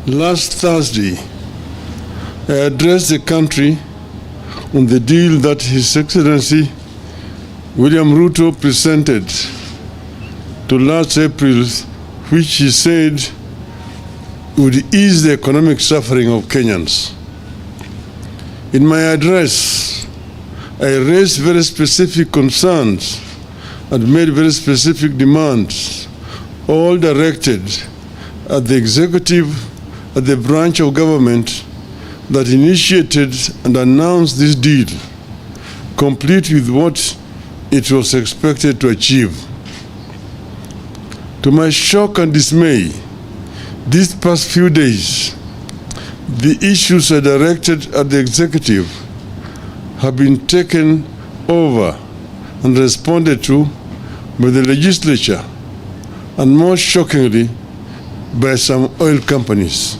Last Thursday, I addressed the country on the deal that His Excellency William RUTO presented to last April, which he said would ease the economic suffering of Kenyans. In my address, I raised very specific concerns and made very specific demands, all directed at the executive, at the branch of government that initiated and announced this deal, complete with what it was expected to achieve. To my shock and dismay, these past few days, the issues I directed at the executive have been taken over and responded to by the legislature, and more shockingly, by some oil companies.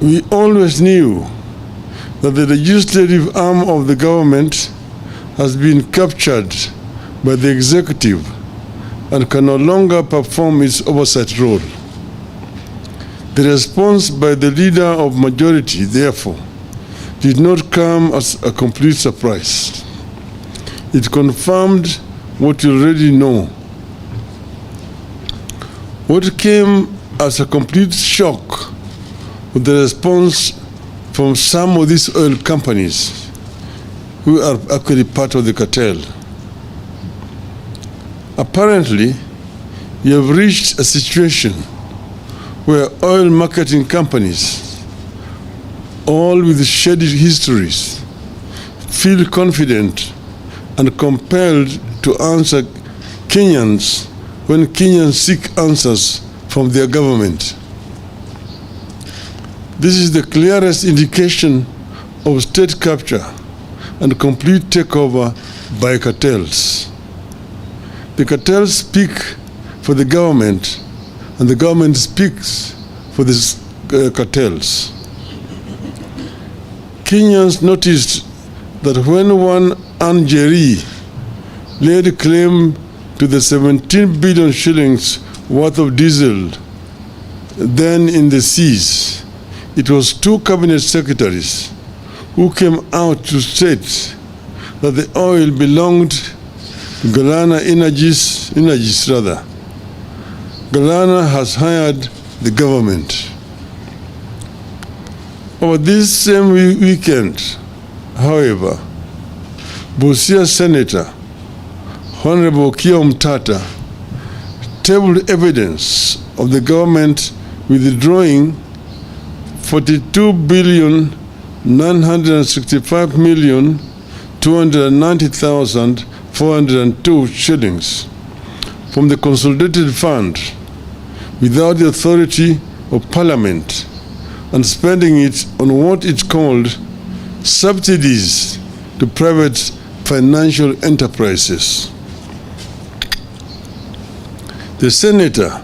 We always knew that the legislative arm of the government has been captured by the executive and can no longer perform its oversight role. The response by the leader of majority, therefore, did not come as a complete surprise. It confirmed what you already know. What came as a complete shock was the response from some of these oil companies who are actually part of the cartel. Apparently, you have reached a situation where oil marketing companies, all with shady histories, feel confident and compelled to answer Kenyans when Kenyans seek answers from their government. This is the clearest indication of state capture and complete takeover by cartels. The cartels speak for the government, and the government speaks for the cartels. Kenyans noticed that when one Njeri laid claim to the 17 billion shillings worth of diesel then in the seas, it was two cabinet secretaries who came out to state that the oil belonged to Galana Energies. Galana has hired the government. Over this same weekend, however, Busia Senator Honorable Kio Mtata tabled evidence of the government withdrawing 42,965,290,402 shillings from the consolidated fund without the authority of Parliament and spending it on what it called subsidies to private financial enterprises. The senator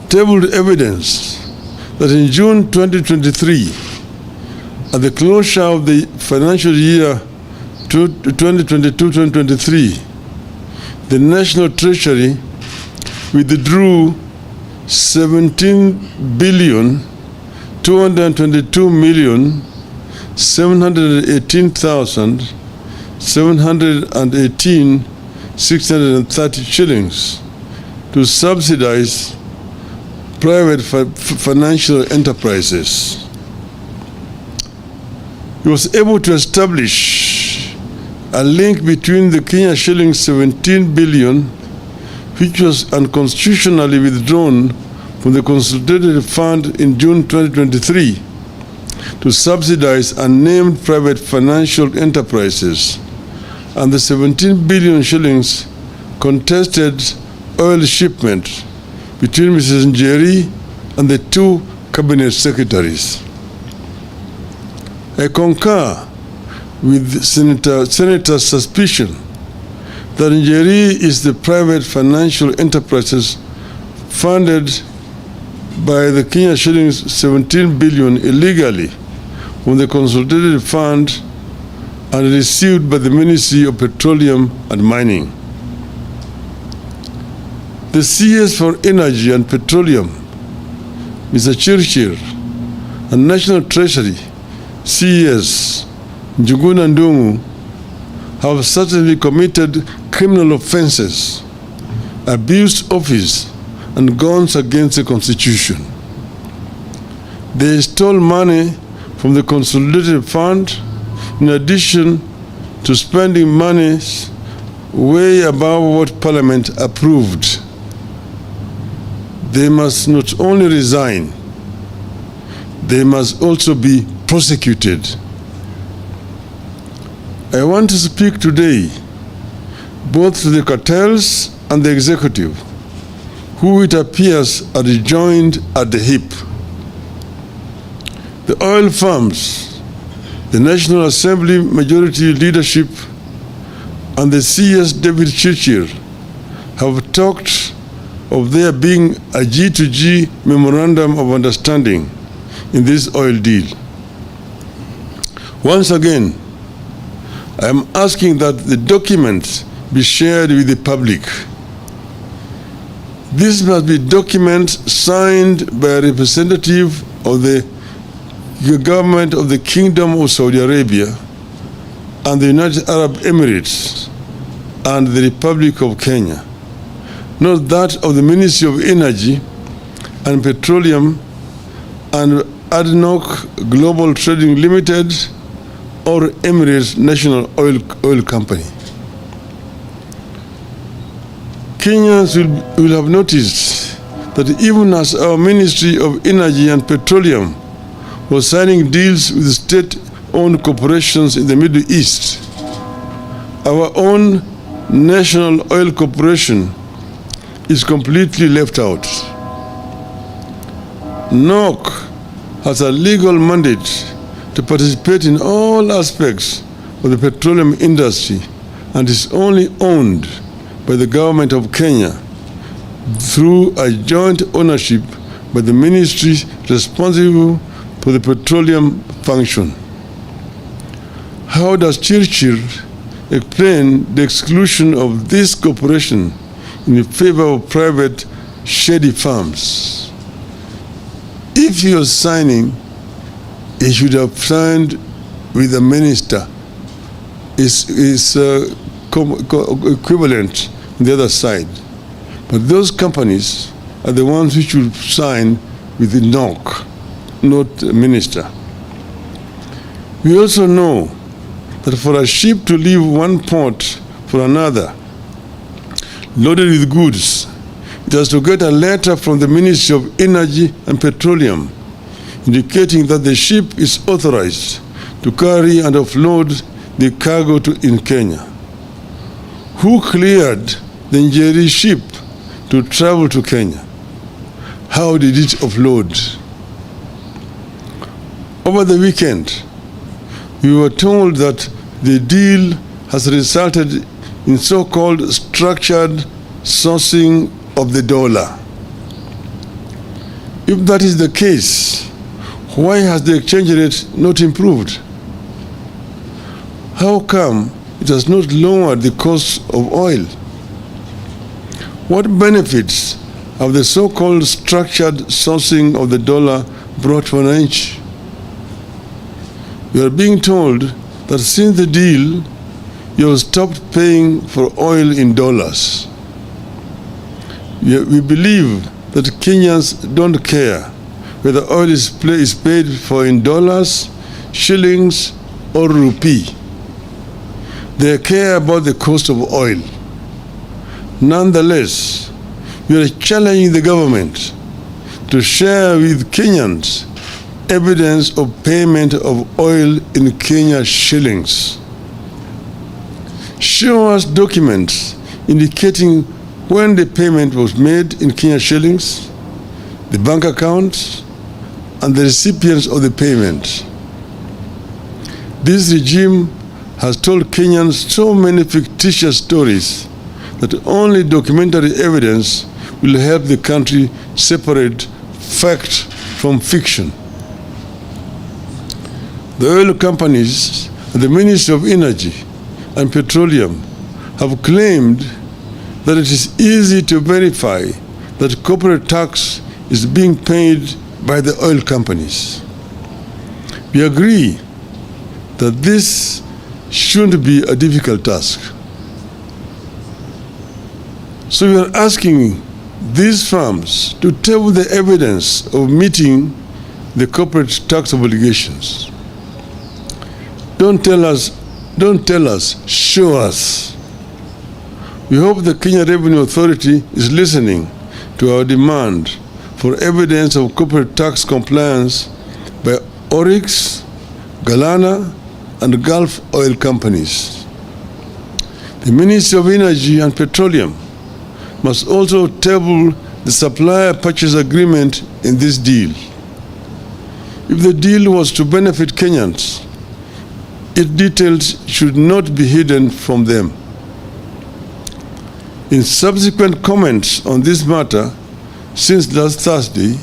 tabled evidence that in June 2023, at the closure of the financial year 2022-2023, the National Treasury withdrew 17,222,718,630 shillings to subsidize private financial enterprises. He was able to establish a link between the Kenya shillings 17 billion, which was unconstitutionally withdrawn from the consolidated fund in June 2023 to subsidize unnamed private financial enterprises, and the 17 billion shillings contested oil shipment between Mrs. Njeri and the two cabinet secretaries. I concur with Senator's suspicion that Njeri is the private financial enterprises funded by the Kenya shillings 17 billion illegally from the consolidated fund and received by the Ministry of Petroleum and Mining. The CS for Energy and Petroleum, Mr. Chirchir, and National Treasury, CES, Njuguna Ndungu, have certainly committed criminal offenses, abused office, and gone against the Constitution. They stole money from the Consolidated Fund in addition to spending money way above what Parliament approved. They must not only resign, they must also be prosecuted. I want to speak today both to the cartels and the executive, who it appears are joined at the hip. The oil firms, the National Assembly majority leadership, and the CS David Chirchir have talked of there being a G2G memorandum of understanding in this oil deal. Once again, I am asking that the documents be shared with the public. This must be documents signed by a representative of the government of the Kingdom of Saudi Arabia and the United Arab Emirates and the Republic of Kenya, not that of the Ministry of Energy and Petroleum and ADNOC Global Trading Limited or Emirates National Oil Company. Kenyans will have noticed that even as our Ministry of Energy and Petroleum was signing deals with state-owned corporations in the Middle East, our own National Oil Corporation is completely left out. NOC has a legal mandate to participate in all aspects of the petroleum industry and is only owned by the government of Kenya through a joint ownership by the ministry responsible for the petroleum function. How does Chirchir explain the exclusion of this corporation in favor of private shady firms? If he was signing, he should have signed with the minister. Is equivalent on the other side. But those companies are the ones which will sign with the NOC, not the minister. We also know that for a ship to leave one port for another, loaded with goods, it has to get a letter from the Ministry of Energy and Petroleum indicating that the ship is authorized to carry and offload the cargo in Kenya. Who cleared the Njeri ship to travel to Kenya? How did it offload? Over the weekend, we were told that the deal has resulted in so-called structured sourcing of the dollar. If that is the case, why has the exchange rate not improved? How come it has not lowered the cost of oil? What benefits have the so-called structured sourcing of the dollar brought for an inch? We are being told that since the deal, you have stopped paying for oil in dollars. We believe that Kenyans don't care whether oil is paid for in dollars, shillings, or rupee. They care about the cost of oil. Nonetheless, we are challenging the government to share with Kenyans evidence of payment of oil in Kenya shillings. Show us documents indicating when the payment was made in Kenya shillings, the bank accounts, and the recipients of the payment. This regime has told Kenyans so many fictitious stories that only documentary evidence will help the country separate fact from fiction. The oil companies and the Ministry of Energy and Petroleum have claimed that it is easy to verify that corporate tax is being paid by the oil companies. We agree that this shouldn't be a difficult task. So we are asking these firms to table the evidence of meeting the corporate tax obligations. Don't tell us, show us. We hope the Kenya Revenue Authority is listening to our demand for evidence of corporate tax compliance by Oryx, Galana, and Gulf oil companies. The Ministry of Energy and Petroleum must also table the supplier purchase agreement in this deal. If the deal was to benefit Kenyans, its details should not be hidden from them. In subsequent comments on this matter since last Thursday,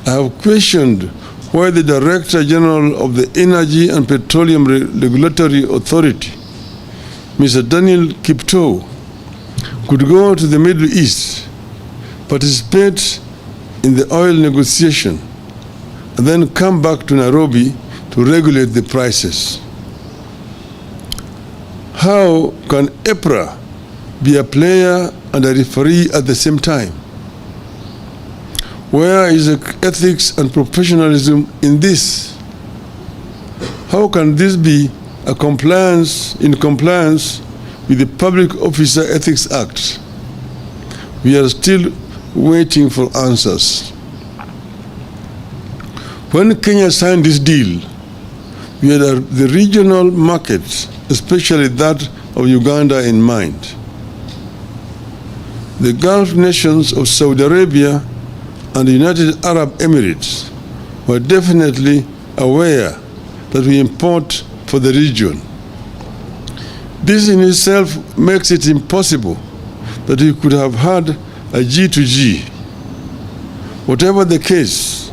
I have questioned why the Director General of the Energy and Petroleum Regulatory Authority, Mr. Daniel Kiptoo, could go to the Middle East, participate in the oil negotiation, and then come back to Nairobi to regulate the prices. How can EPRA be a player and a referee at the same time? Where is the ethics and professionalism in this? How can this be in compliance with the Public Officer Ethics Act? We are still waiting for answers. When Kenya signed this deal, we had the regional markets, especially that of Uganda, in mind. The Gulf nations of Saudi Arabia and the United Arab Emirates were definitely aware that we import for the region. This in itself makes it impossible that we could have had a G2G. Whatever the case,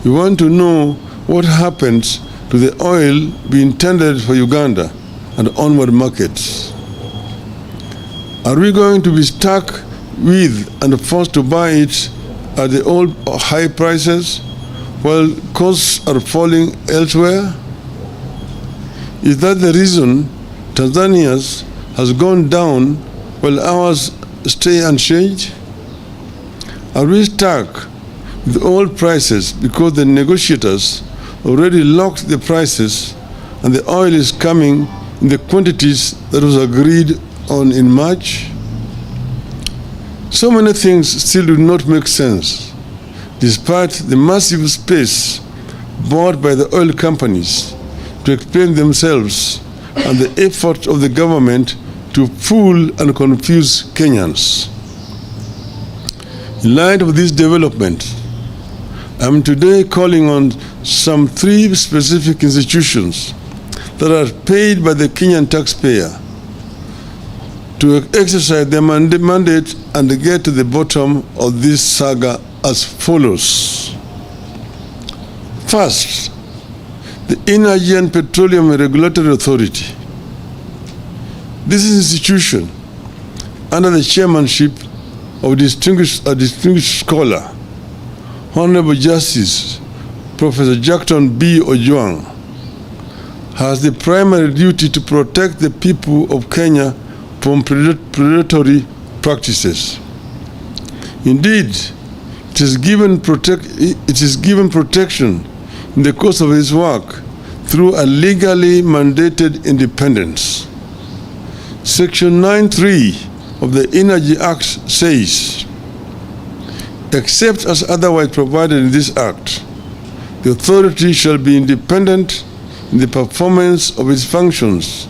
we want to know what happens to the oil we intended for Uganda and onward markets. Are we going to be stuck with and forced to buy it at the old high prices while costs are falling elsewhere? Is that the reason Tanzania's has gone down while ours stay unchanged? Are we stuck with old prices because the negotiators already locked the prices and the oil is coming in the quantities that was agreed on in March? So many things still do not make sense, despite the massive space bought by the oil companies to explain themselves and the effort of the government to fool and confuse Kenyans. In light of this development, I am today calling on some 3 specific institutions that are paid by the Kenyan taxpayer to exercise their mandate and get to the bottom of this saga as follows. First, the Energy and Petroleum Regulatory Authority. This is an institution under the chairmanship of a distinguished scholar, Honorable Justice Professor Jackton B. Ojwang, has the primary duty to protect the people of Kenya from predatory practices. Indeed, it is given protection in the course of his work through a legally mandated independence. Section 9(3) of the Energy Act says, except as otherwise provided in this Act, the authority shall be independent in the performance of its functions,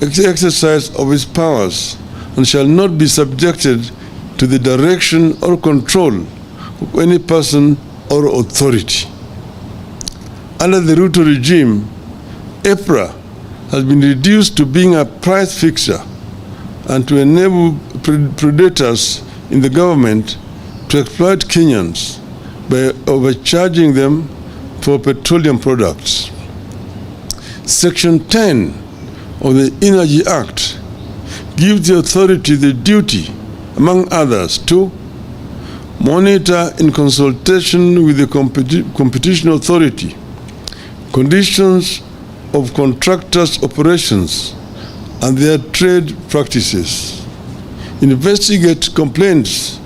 exercise of its powers, and shall not be subjected to the direction or control of any person or authority. Under the RUTO regime, EPRA has been reduced to being a price fixer and to enable predators in the government to exploit Kenyans by overcharging them for petroleum products. Section 10 of the Energy Act gives the authority the duty among others. 2. Monitor in consultation with the competition authority conditions of contractors' operations and their trade practices. Investigate complaints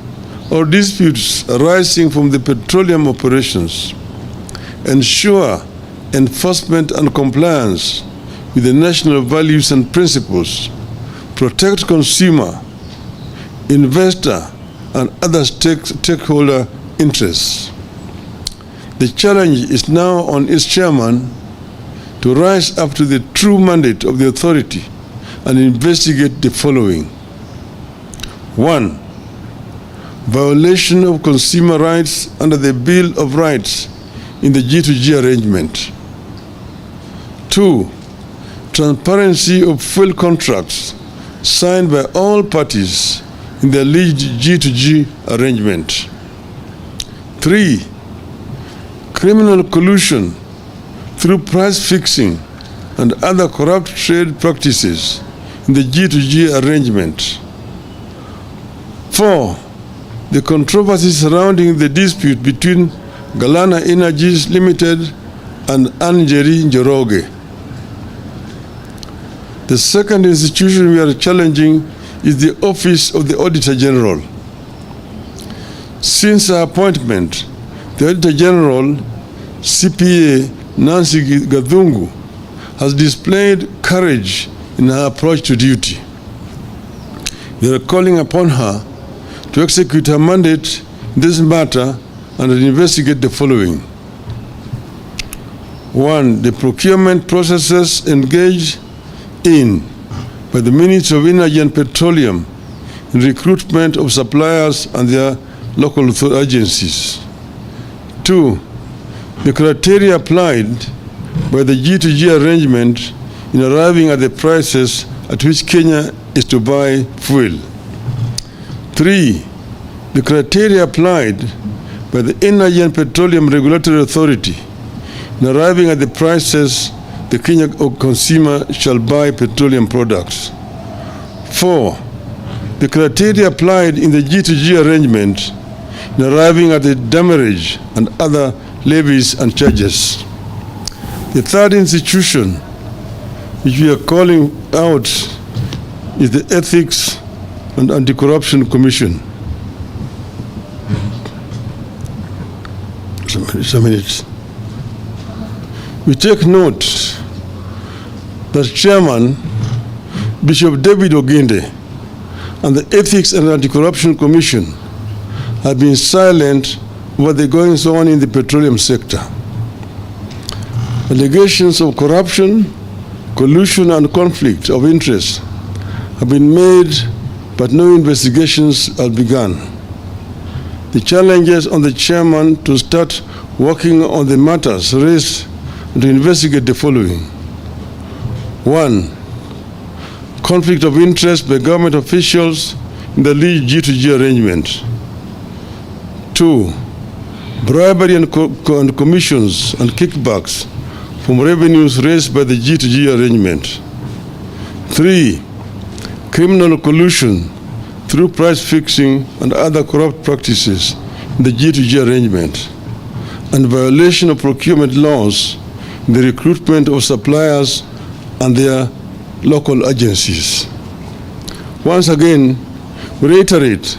or disputes arising from the petroleum operations. Ensure enforcement and compliance with the national values and principles. Protect consumer, investor, and other stakeholder interests. The challenge is now on its chairman to rise up to the true mandate of the authority and investigate the following. 1. Violation of consumer rights under the Bill of Rights in the G2G arrangement. 2. Transparency of fuel contracts signed by all parties in the alleged G2G arrangement. 3. Criminal collusion through price fixing and other corrupt trade practices in the G2G arrangement. 4. The controversy surrounding the dispute between Galana Energies Limited and Anjeri Njoroge. The second institution we are challenging is the Office of the Auditor General. Since her appointment, the Auditor General, CPA Nancy Gathungu, has displayed courage in her approach to duty. We are calling upon her to execute her mandate in this matter and investigate the following. 1. The procurement processes engaged in by the Ministry of Energy and Petroleum in recruitment of suppliers and their local agencies. 2. The criteria applied by the G2G arrangement in arriving at the prices at which Kenya is to buy fuel. 3. The criteria applied by the Energy and Petroleum Regulatory Authority in arriving at the prices the Kenya consumer shall buy petroleum products. 4. The criteria applied in the G2G arrangement in arriving at the demurrage and other levies and charges. The third institution which we are calling out is the Ethics and Anti-Corruption Commission. Just a minute. We take note that Chairman Bishop David Oginde and the Ethics and Anti-Corruption Commission have been silent about the goings on in the petroleum sector. Allegations of corruption, collusion, and conflict of interest have been made, but no investigations have begun. The challenges on the chairman to start working on the matters raised and to investigate the following. 1. Conflict of interest by government officials in the lead G2G arrangement. 2. Bribery and commissions and kickbacks from revenues raised by the G2G arrangement. 3. Criminal collusion through price fixing and other corrupt practices in the G2G arrangement, and violation of procurement laws in the recruitment of suppliers and their local agencies. Once again, we reiterate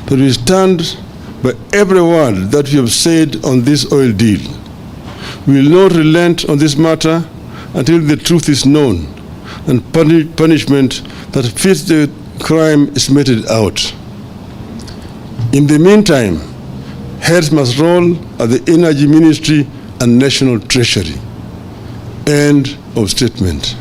that we stand by every word that we have said on this oil deal. We will not relent on this matter until the truth is known and punishment that fits the crime is meted out. In the meantime, heads must roll at the Energy Ministry and National Treasury. End of statement.